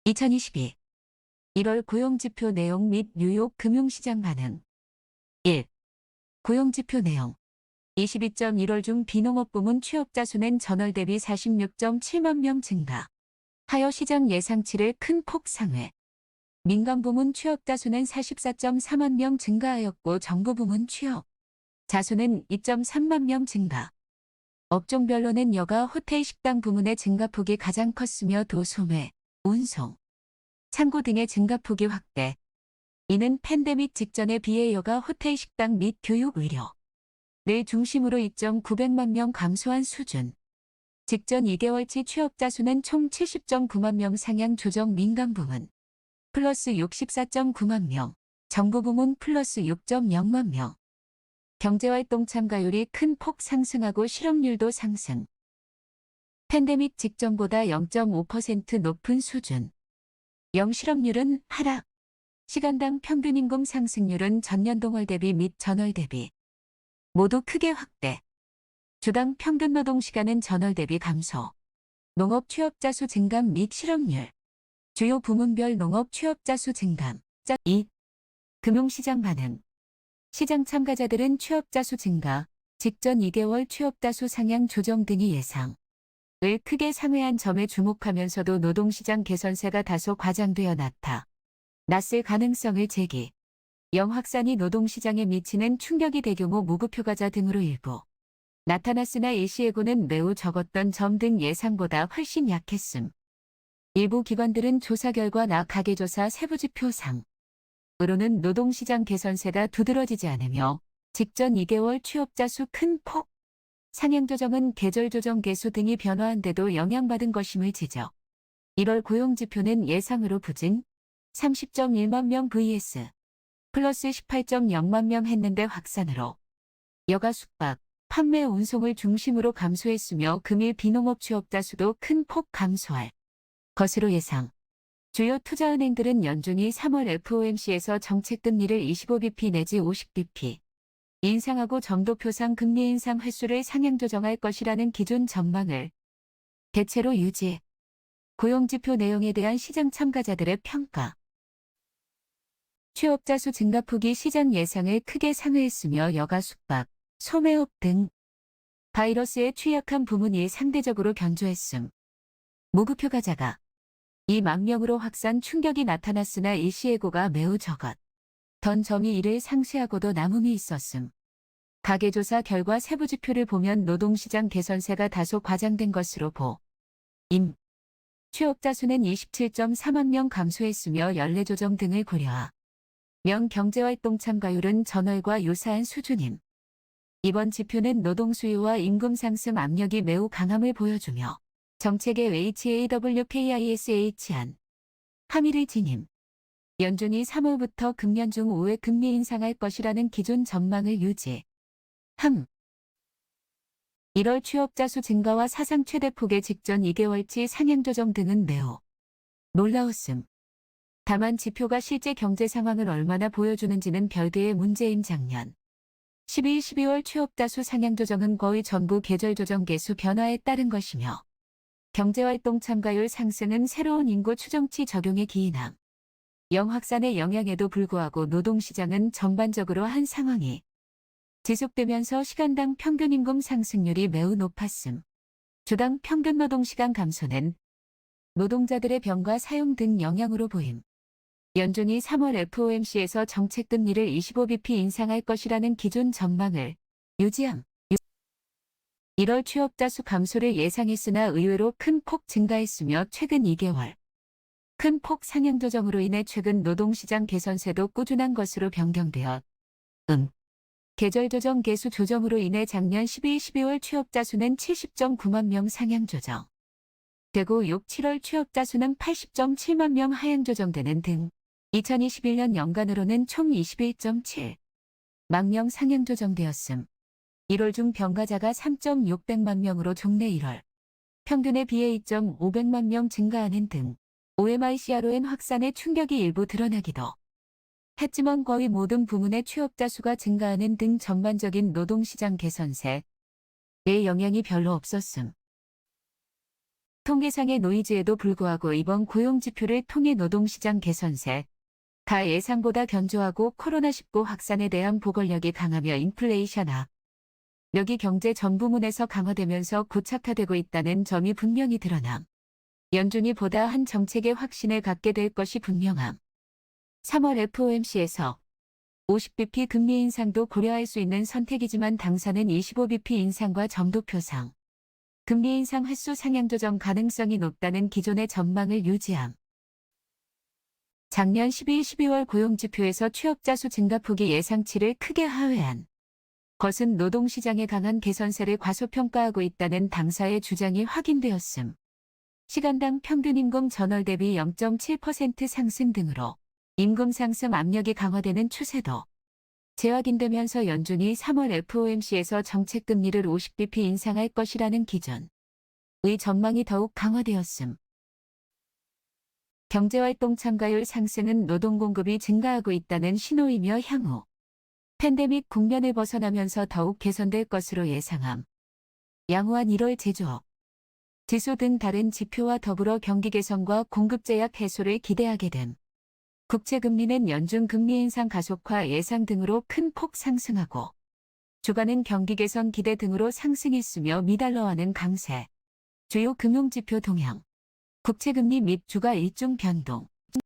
2022 1월 고용지표 내용 및 뉴욕 금융시장 반응. 1. 고용지표 내용. 22.1월 중 비농업 부문 취업자 수는 전월 대비 46.7만 명 증가. 하여 시장 예상치를 큰 폭 상회. 민간 부문 취업자 수는 44.4만 명 증가하였고 정부 부문 취업자 수는 2.3만 명 증가. 업종별로는 여가 호텔 식당 부문의 증가폭이 가장 컸으며 도소매, 운송, 창고 등의 증가폭이 확대. 이는 팬데믹 직전에 비해 여가 호텔 식당 및 교육 의료를 중심으로 2.900만 명 감소한 수준. 직전 2개월치 취업자 수는 총 70.9만 명 상향 조정. 민간 부문 플러스 64.9만 명, 정부 부문 플러스 6.0만 명. 경제활동 참가율이 큰 폭 상승하고 실업률도 상승. 팬데믹 직전보다 0.5% 높은 수준. 영실업률은 하락. 시간당 평균임금 상승률은 전년 동월 대비 및 전월 대비 모두 크게 확대. 주당 평균 노동시간은 전월 대비 감소. 농업 취업자 수 증감 및 실업률. 주요 부문별 농업 취업자 수 증감. 2. 금융시장 반응. 시장 참가자들은 취업자 수 증가, 직전 2개월 취업자 수 상향 조정 등이 예상을 크게 상회한 점에 주목하면서도 노동시장 개선세가 다소 과장되어 나타났을 가능성을 제기. 영확산이 노동시장에 미치는 충격이 대규모 무급휴가자 등으로 일부 나타났으나 일시예고는 매우 적었던 점 등 예상보다 훨씬 약했음. 일부 기관들은 조사 결과 가계조사 세부지표상 으로는 노동시장 개선세가 두드러지지 않으며 직전 2개월 취업자 수 큰 폭 상향 조정은 계절 조정 개수 등이 변화한데도 영향받은 것임을 지적. 1월 고용지표는 예상으로 부진 30.1만 명 vs 플러스 18.0만 명 했는데 확산으로 여가 숙박, 판매 운송을 중심으로 감소했으며 금일 비농업 취업자 수도 큰 폭 감소할 것으로 예상. 주요 투자은행들은 연준이 3월 FOMC에서 정책금리를 25bp 내지 50bp 인상하고 점도표상 금리 인상 횟수를 상향 조정할 것이라는 기존 전망을 대체로 유지. 고용지표 내용에 대한 시장 참가자들의 평가. 취업자 수 증가폭이 시장 예상을 크게 상회했으며 여가 숙박, 소매업 등 바이러스에 취약한 부문이 상대적으로 견조했음. 무급휴가자가 2만 명으로 확산 충격이 나타났으나 일시예고가 매우 적었던 점이 이를 상쇄하고도 남음이 있었음. 가계조사 결과 세부지표를 보면 노동시장 개선세가 다소 과장된 것으로 보임. 취업자 수는 27.4만 명 감소했으며 연례조정 등을 고려하면 경제활동 참가율은 전월과 유사한 수준임. 이번 지표는 노동 수요와 임금 상승 압력이 매우 강함을 보여주며 정책의 HAWKISH안 함의를 지님. 연준이 3월부터 금년 중 5회 금리 인상할 것이라는 기존 전망을 유지. 1월 취업자 수 증가와 사상 최대 폭의 직전 2개월치 상향 조정 등은 매우 놀라웠음. 다만 지표가 실제 경제 상황을 얼마나 보여주는지는 별개의 문제임. 작년 12월 취업자 수 상향 조정은 거의 전부 계절 조정 개수 변화에 따른 것이며 경제활동 참가율 상승은 새로운 인구 추정치 적용에 기인함. 영확산의 영향에도 불구하고 노동시장은 전반적으로 한 상황이 지속되면서 시간당 평균임금 상승률이 매우 높았음. 주당 평균 노동시간 감소는 노동자들의 병가 사용 등 영향으로 보임. 연준이 3월 FOMC에서 정책금리를 25bp 인상할 것이라는 기존 전망을 유지함. 1월 취업자 수 감소를 예상했으나 의외로 큰 폭 증가했으며 최근 2개월 큰 폭 상향 조정으로 인해 최근 노동시장 개선세도 꾸준한 것으로 변경되어 계절 조정 개수 조정으로 인해 작년 12월 취업자 수는 70.9만 명 상향 조정 되고 7월 취업자 수는 80.7만 명 하향 조정되는 등 2021년 연간으로는 총 21.7만 명 상향 조정되었음. 1월 중 병가자가 3.600만 명으로 종래 1월 평균에 비해 2.500만 명 증가하는 등 OMICRON 확산의 충격이 일부 드러나기도 했지만 거의 모든 부문의 취업자 수가 증가하는 등 전반적인 노동시장 개선세에 영향이 별로 없었음. 통계상의 노이즈에도 불구하고 이번 고용지표를 통해 노동시장 개선세, 다 예상보다 견조하고 코로나19 확산에 대한 보궐력이 강하며 인플레이션 압력이 경제 전 부문에서 강화되면서 고착화되고 있다는 점이 분명히 드러남. 연준이 보다 한 정책의 확신을 갖게 될 것이 분명함. 3월 FOMC에서 50bp 금리 인상도 고려할 수 있는 선택이지만 당사는 25bp 인상과 점도표상 금리 인상 횟수 상향 조정 가능성이 높다는 기존의 전망을 유지함. 작년 12월 고용지표에서 취업자 수 증가폭이 예상치를 크게 하회한 것은 노동시장의 강한 개선세를 과소평가하고 있다는 당사의 주장이 확인되었음. 시간당 평균 임금 전월 대비 0.7% 상승 등으로 임금 상승 압력이 강화되는 추세도 재확인되면서 연준이 3월 FOMC에서 정책 금리를 50bp 인상할 것이라는 기존의 전망이 더욱 강화되었음. 경제활동 참가율 상승은 노동 공급이 증가하고 있다는 신호이며 향후 팬데믹 국면을 벗어나면서 더욱 개선될 것으로 예상함. 양호한 1월 제조업 지수 등 다른 지표와 더불어 경기 개선과 공급 제약 해소를 기대하게 됨. 국채금리는 연준 금리 인상 가속화 예상 등으로 큰 폭 상승하고 주가는 경기 개선 기대 등으로 상승했으며 미달러화는 강세. 주요 금융지표 동향 국채금리 및 주가 일중 변동